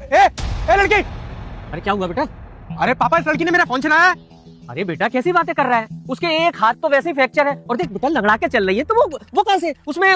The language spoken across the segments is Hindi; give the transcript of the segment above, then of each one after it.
ए लड़की। अरे क्या हुआ बेटा? अरे पापा, इस लड़की ने मेरा फोन छीना है। अरे बेटा कैसी बातें कर रहा है? उसके एक हाथ तो वैसे ही फ्रैक्चर है और देख बेटा लंगड़ा के चल रही है, तो वो कैसे उसमें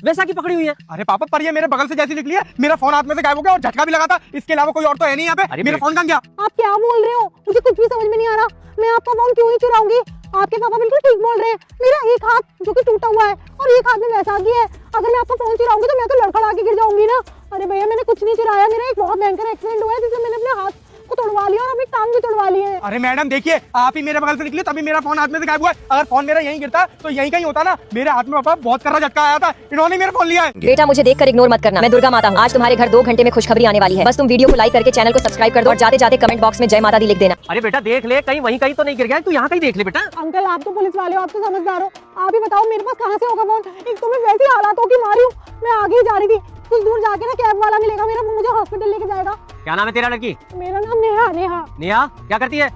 वैसा की पकड़ी हुई है? अरे पापा, पर ये मेरे बगल से जैसी निकली है, मेरा फोन हाथ में से गायब हो गया और झटका भी लगा था। इसके अलावा कोई और तो है नहीं यहाँ पे। अरे मेरा फोन कहाँ गया? आप क्या बोल रहे हो? मुझे कुछ भी समझ में नहीं आ रहा। मैं आपका फोन क्यों ही चुराऊंगी? आपके पापा बिल्कुल ठीक बोल रहे हैं। मेरा एक हाथ जो कि टूटा हुआ है और एक हाथ में वैसा है। अगर मैं आपका फोन चुराऊंगी तो मैं तो लड़खड़ा के गिर जाऊंगी ना। अरे भैया, मैंने कुछ नहीं चुराया। मेरा एक बहुत भयंकर एक्सीडेंट हुआ है जिससे मैंने अपने हाथ को तोड़वा लिया और अपनी टांग भी तोड़वा ली है। अरे मैडम देखिए, आप ही मेरे बगल से निकले तभी मेरा फोन हाथ में से गायब हुआ है। अगर फोन मेरा यहीं गिरता तो यहीं कहीं होता ना। मेरे हाथ में पापा बहुत कर्रा झटका आया था, इन्होंने मेरा फोन लिया है। बेटा मुझे देखकर इग्नोर मत करना, मैं दुर्गा माता हूँ। आज तुम्हारे घर 2 घंटे में खुशखबरी आने वाली है। बस तुम वीडियो को लाइक करके चैनल को सब्सक्राइब कर दो और जाते जाते कमेंट बॉक्स में जय माता दी लिख देना। अरे बेटा देख ले, कहीं वहीं कहीं तो नहीं गिर गया? तू यहाँ कहीं देख ले बेटा। अंकल, आप तो पुलिस वाले हो, आप तो समझदार हो। आप ही बताओ मेरे पास कहाँ से होगा फोन? एक तो मैं वैसी हालातों की मारी हूँ। मैं आगे ही जा रही थी, कुछ दूर जाके ना कैब वाला मिलेगा मेरा, वो मुझे हॉस्पिटल लेके जाएगा। क्या नाम है तेरा लड़की? मेरा नाम नेहा। नेहा। नेहा क्या करती है?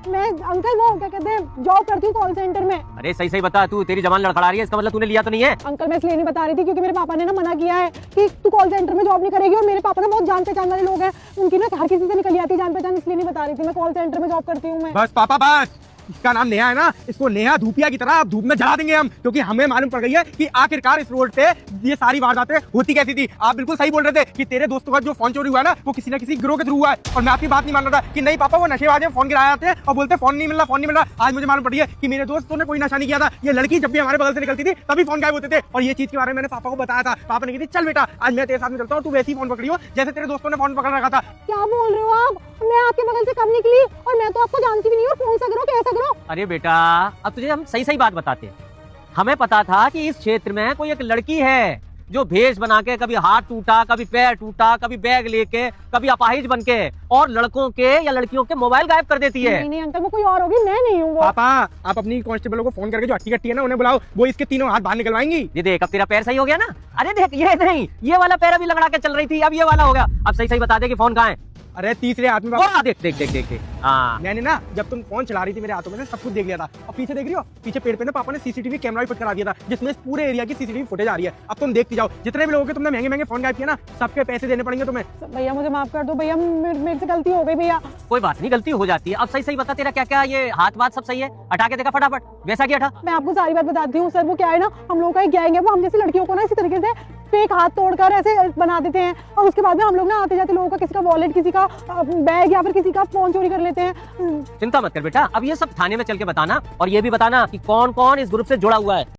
मैं अंकल वो क्या कहते हैं, जॉब करती हूँ कॉल सेंटर में। अरे सही सही बता, तू तेरी जबान लड़खड़ा रही है, इसका मतलब तूने लिया तो नहीं है? अंकल मैं इसलिए नहीं बता रही थी क्योंकि मेरे पापा ने ना मना किया है कि तू कॉल सेंटर में जॉब नहीं करेगी। और मेरे पापा ना बहुत जान पहचान वाले लोग हैं, उनकी ना हर किसी से निकल आती है जान पहचान, इसलिए नहीं बता रही थी। मैं कॉल सेंटर में जॉब करती हूँ। मैं बस पापा बस, इसका नाम नेहा है ना, इसको नेहा धूपिया की तरह धूप में जला देंगे हम, क्योंकि हमें मालूम पड़ गई है कि आखिरकार इस रोड पे ये सारी वारदातें होती कैसी थी। आप बिल्कुल सही बोल रहे थे कि तेरे दोस्तों का जो फोन चोरी हुआ है ना, वो किसी न किसी गिरोह के थ्रू हुआ है। और मैं आपकी बात नहीं मान रहा था कि नहीं पापा वो नशेबाज है, फोन गिराए आते हैं और बोलते फोन नहीं मिल रहा, फोन नहीं मिल रहा। आज मुझे मालूम पड़ी है कि मेरे दोस्तों ने कोई नशा नहीं किया था। ये लड़की जब भी हमारे बगल से निकलती थी तभी फोन गायब होते थे। और ये चीज के बारे में मैंने पापा को बताया था। पापा ने कही थी चल बेटा आज मैं तेरे साथ में चलता हूँ, तू वैसे ही फोन पकड़ी हो जैसे तेरे दोस्तों ने फोन पकड़ रखा था। क्या बोल रहे हो आप? मैं आपके बगल से कब निकली? और मैं तो आपको जानती भी नहीं हूँ। फोन से करो कैसा करो? अरे बेटा अब तुझे हम सही सही बात बताते हैं। हमें पता था कि इस क्षेत्र में कोई एक लड़की है जो भेष बना के कभी हाथ टूटा, कभी पैर टूटा, कभी बैग लेके, कभी अपाहिज बन के और लड़कों के या लड़कियों के मोबाइल गायब कर देती है। नहीं अंकल, वो कोई और होगी, मैं नहीं हूँ वो। पापा आप अपनी कांस्टेबल को फोन करके जो हट्टी कट्टी है ना उन्हें बुलाओ, वो इसके तीनों हाथ बाहर निकलवाएंगी। ये देख अब तेरा पैर सही हो गया ना। अरे देख ये नहीं, ये वाला पैर अभी लंगड़ा के चल रही थी, अब ये वाला हो गया। अब सही सही बता दे कि फोन कहाँ है? अरे तीसरे हाथ में देख देख देख देख देख। हाँ मैंने ना जब तुम फोन चला रही थी मेरे हाथों में से सब कुछ देख लिया था। और पीछे देख रही हो, पीछे पेड़ पे ना पापा ने सीसीटीवी कैमरा भी फिट करा दिया था, जिसमें इस पूरे एरिया की सीसीटीवी फुटेज आ रही है। अब तुम देखती जाओ, जितने भी लोगों के तुमने महंगे महंगे फोन गायब किए ना, सबके पैसे देने पड़ेंगे तुम्हें। भैया मुझे माफ कर दो भैया, मेरे से गलती हो गई भैया। कोई बात नहीं, गलती हो जाती है। अब सही सही बता तेरा क्या क्या ये हाथ बात सब सही है? हटा के देखा फटाफट, वैसा क्या हटा? मैं आपको सारी बात बताती हूँ सर। वो क्या है ना, हम लोग का एक गैंग है, वो हम जैसी लड़कियों को ना इसी तरीके से फेक हाथ तोड़कर ऐसे बना देते हैं। और उसके बाद में हम लोग ना आते जाते लोगों का किसी का वॉलेट, किसी का बैग या फिर किसी का फोन चोरी कर लेते हैं। चिंता मत कर बेटा, अब ये सब थाने में चल के बताना और ये भी बताना कि कौन कौन इस ग्रुप से जुड़ा हुआ है।